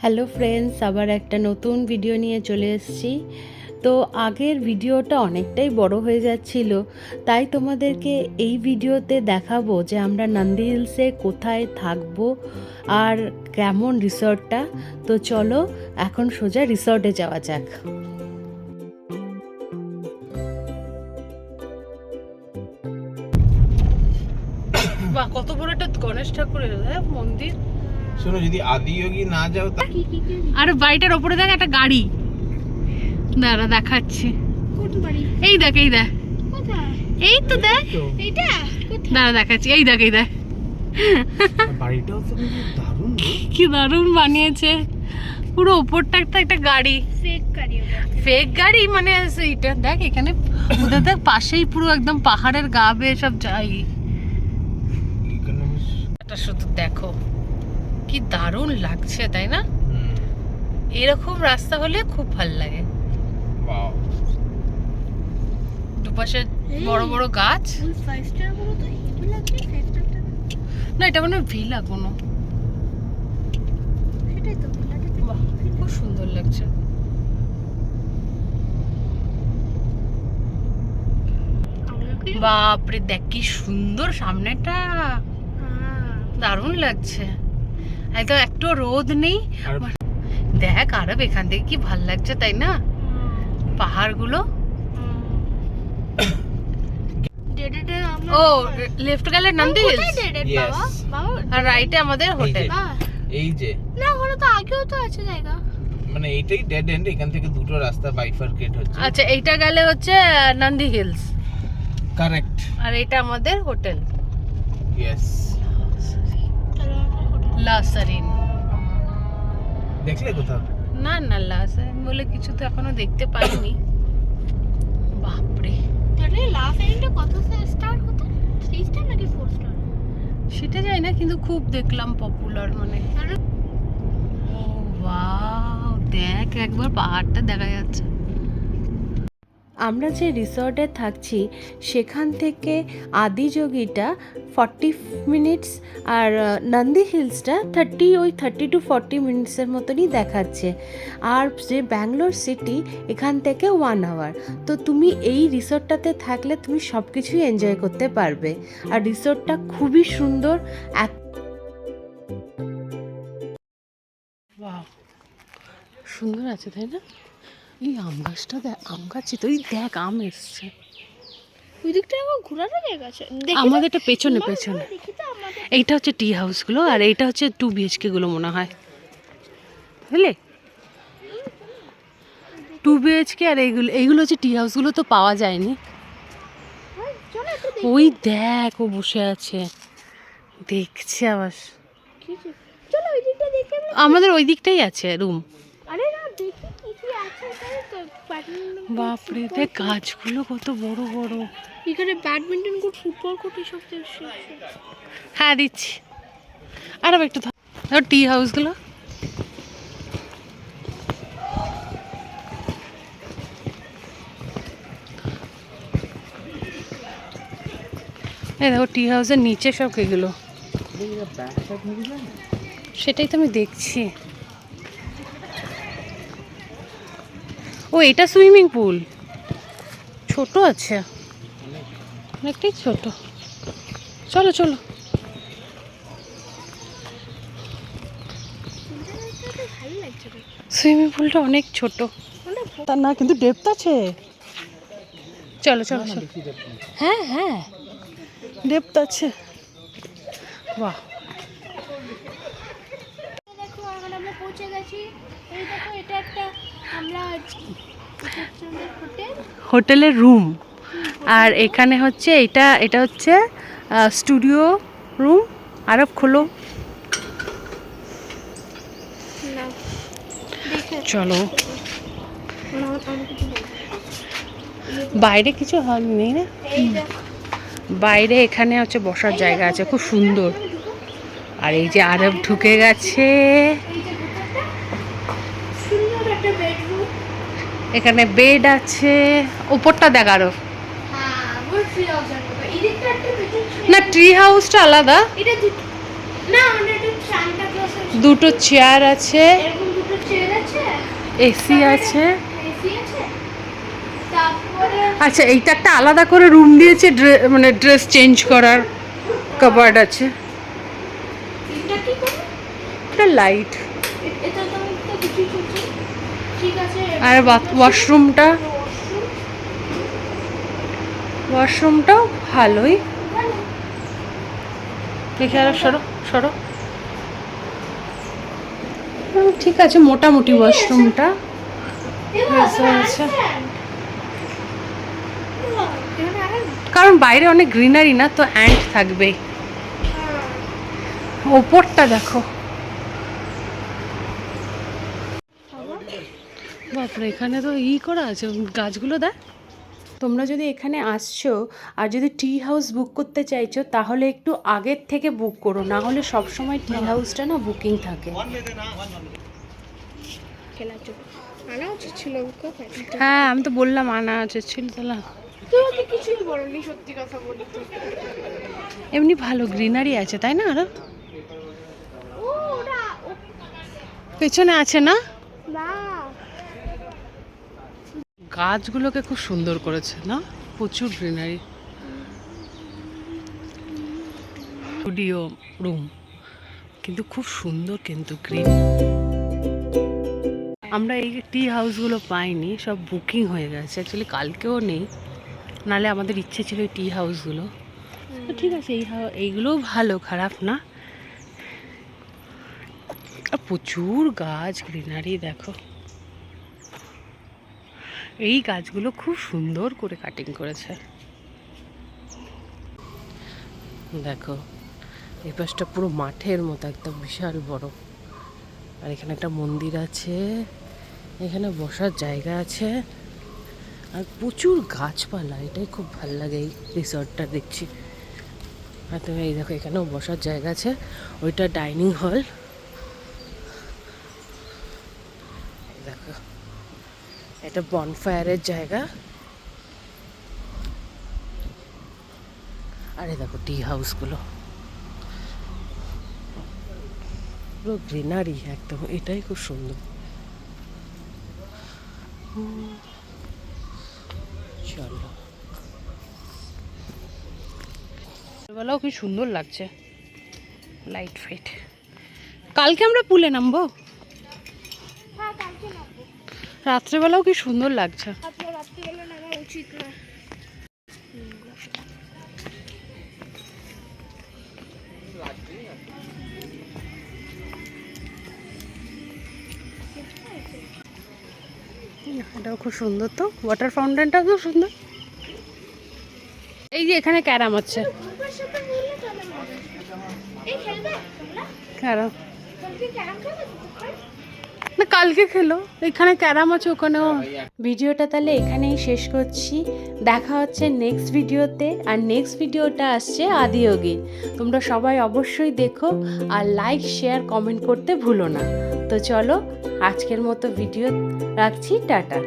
Hello friends, আবার একটা নতুন ভিডিও নিয়ে চলে এসেছি। তো আগের ভিডিওটা অনেকটাই বড় হয়ে যাচ্ছিল, তাই তোমাদেরকে এই ভিডিওতে দেখাবো যে আমরা নন্দী হিলসে কোথায় থাকবো আর কেমন রিসর্টটা। তো চলো এখন সোজা রিসর্টে যাওয়া যাক। বাহ, কত বড় একটা গণেশ ঠাকুরের মন্দির। শোনো, যদি আদিয়োগী না যাও আর বাড়িটার ওপরে দেখ একটা গাড়ি, দাঁড়া দেখাচ্ছি। এই দেখ, এই দেখ, এই তো দেখ, এইটা দাঁড়া দেখাচ্ছি। এই দেখ, এই দেখ, বাড়িটাও তো দারুণ, কি দারুণ বানিয়েছে। পুরো ওপরটা একটা গাড়ি, ফেক গাড়ি মানে এইটা দেখ। এখানে ওদের দেখ পাশেই পুরো একদম পাহাড়ের গা বেয়ে সব যাই। এটা শুধু দেখো কি দারুণ লাগছে, তাই না? এরকম রাস্তা হলে খুব ভালো লাগে। দুপাশে বড় বড় গাছ। না, এটা মানে ভিলা কোনো। খুব সুন্দর লাগছে। বাপরে দেখ কি সুন্দর সামনেটা, দারুণ লাগছে। একদম একটু রোদ নেই। দেখ আরব এখান থেকে কি ভাল লাগছে, তাই না? পাহাড়গুলো। ও লেফট গেলে নন্দী হিলস, আর রাইটে আমাদের হোটেল। এই যে না, ওখানে তো আগেও তো আছে জায়গা, মানে এইটাই ডেড এন্ড। এখান থেকে দুটো রাস্তা বাইফারকেট হচ্ছে। আচ্ছা, এইটা গেলে হচ্ছে নন্দী হিলস, কারেক্ট। আর এটা আমাদের হোটেল ইয়েস। লাসারিন। দেখলে কোথাও? না না, লাসারিন বলে কিছু তো এখনো দেখতে পাইনি। বাপরে, তাহলে লাস্ট এন্ডে কত স্টার হতো? 3 স্টার নাকি 4 স্টার সেটা জানি না, কিন্তু খুব দেখলাম পপুলার মানে। ও ওয়াও, দেখ একবার পাহাড়টা দেখা যাচ্ছে। আমরা যে রিসর্টে থাকছি সেখান থেকে আদিযোগীটা 40 মিনিটস আর নন্দী হিলসটা 30 to 40 মিনিটসের মতনই দেখাচ্ছে। আর যে ব্যাঙ্গালোর সিটি এখান থেকে 1 আওয়ার। তো তুমি এই রিসর্টটাতে থাকলে তুমি সব কিছুই এনজয় করতে পারবে। আর রিসর্টটা খুবই সুন্দর। সুন্দর আছে, তাই না? এই আম গাছটা দেখ, আম গাছই তো, দেখ আম এসছে। ওই দিকটা আমার ঘোরানো জায়গা আছে। আমাদের এটা পেছনে পেছনে। এইটা হচ্ছে টি হাউসগুলো, আর এইটা হচ্ছে 2 BHK গুলো মনে হয়, বুঝলে? 2 BHK আর এইগুলো হচ্ছে টি হাউসগুলো, তো পাওয়া যায়নি। ওই দেখ ও বসে আছে, দেখছে আবার। চলো ওই দিকটা দেখে। আমাদের ওই দিকটাই আছে রুম। আরে না, দেখি কি কি আছে এখানে। বাপরে দেখ গাছগুলো কত বড় বড়। এখানে ব্যাডমিন্টন কোর্ট, ফুটবল কোর্ট এসব দেখছি। হ্যাঁ দিচ্ছি, আর একটু টি হাউসগুলো। এই দেখো টি হাউসের নিচে সব এগুলো। সেটাই তো আমি দেখছি। ও এটা সুইমিং পুল, ছোট আছে, অনেকটাই ছোট। চলো চলো। সুইমিং পুলটা অনেক ছোট, তা না কিন্তু ডেপথ আছে। চলো চলো চলো। হ্যাঁ হ্যাঁ, ডেপথ আছে। বাহ, দেখো এখন আমরা পৌঁছে গেছি। এই দেখো, এটা একটা আমরা হোটেলের রুম। আর এখানে হচ্ছে এটা হচ্ছে স্টুডিও রুম। আরব খোলো, চলো। বাইরে কিছু নেই না, বাইরে এখানে হচ্ছে বসার জায়গা আছে, খুব সুন্দর। আর এই যে আরব ঢুকে গেছে, এখানে বেড আছে। উপরটা দেখ আরব। না, ট্রি হাউসটা আলাদা। দুটো চেয়ার আছে, এসি আছে। এসি আছে, তারপরে আচ্ছা, এইটা একটা আলাদা করে রুম দিয়েছে, মানে ড্রেস চেঞ্জ করার কাবার্ড আছে। এটা কি করে? এটা লাইট। এটা তো একটা কিছু চলছে, ঠিক আছে। আর ওয়াশরুমটা, ওয়াশরুমটাও ভালোই। দেখে আর সরো সরো। ঠিক আছে, মোটামুটি ওয়াশরুমটা আছে। কারণ বাইরে অনেক গ্রিনারি না, তো অ্যান্ট থাকবেই। ওপরটা দেখো, বাপরে, এখানে তো করা আছে, গাছগুলো দেখ। তোমরা যদি এখানে আসছো আর যদি টি হাউস বুক করতে চাইছো, তাহলে একটু আগের থেকে বুক করো, না হলে সবসময় টি হাউসটা না বুকিং থাকে। খেলার জন্য আনা উচিত ছিল ওকে। হ্যাঁ, আমি তো বললাম আনা আছে ছিল, তাহলে তুমি তো কিছুই বলনি, সত্যি কথা বলি তো। এমনি ভালো গ্রিনারি আছে, তাই না? আরো ও ওটা পেছনে আছে না, না, গাছগুলোকে খুব সুন্দর করেছে না, প্রচুর গ্রিনারি। স্টুডিও রুম কিন্তু খুব সুন্দর, কিন্তু গ্রিন। আমরা এই টি হাউসগুলো পাইনি, সব বুকিং হয়ে গেছে। অ্যাকচুয়ালি কালকেও নেই, নালে আমাদের ইচ্ছে ছিল এই টি হাউসগুলো। তো ঠিক আছে, এইগুলোও ভালো, খারাপ না। আর প্রচুর গাছ, গ্রিনারি দেখো। এই গাছগুলো খুব সুন্দর করে কাটিং করেছে দেখো। এই পাশটা পুরো মাঠের মতো, একদম বিশাল বড়। আর এখানে একটা মন্দির আছে, এখানে বসার জায়গা আছে, আর প্রচুর গাছপালা। এটাই খুব ভালো লাগে এই রিসর্টটা দেখছি। আর তুমি এই দেখো, এখানেও বসার জায়গা আছে, ওইটা ডাইনিং হল। দেখো, এটা বনফায়ারের জায়গা। আরে দেখো টি হাউসগুলো পুরো গ্রিনারি একদম, এটাই খুব সুন্দর। চলো, বেলাও কি সুন্দর লাগছে, লাইট ফাইট। কালকে আমরা পুলে নামবো, হ্যাঁ কালকে নামবো। রাত্রেবেলাও কি সুন্দর লাগছে। আপনার রাত্রিবেলা নামা উচিত না। এটাও খুব সুন্দর, তো ওয়াটার ফাউন্টেনটাও খুব সুন্দর। এই যে এখানে ক্যারাম আছে, এই খেলবে তোমরা? ক্যারাম কালকে ক্যারাম খেলবে? না, কালকে খেলো। এখানে ক্যারাম আছে, ওখানেও। ভিডিওটা তাহলে এখানেই শেষ করছি। দেখা হচ্ছে নেক্সট ভিডিওতে। আর নেক্সট ভিডিওটা আসছে আদিয়োগী। তোমরা সবাই অবশ্যই দেখো, আর লাইক শেয়ার কমেন্ট করতে ভুলো না। তো চলো, আজকের মতো ভিডিও রাখছি, টাটা।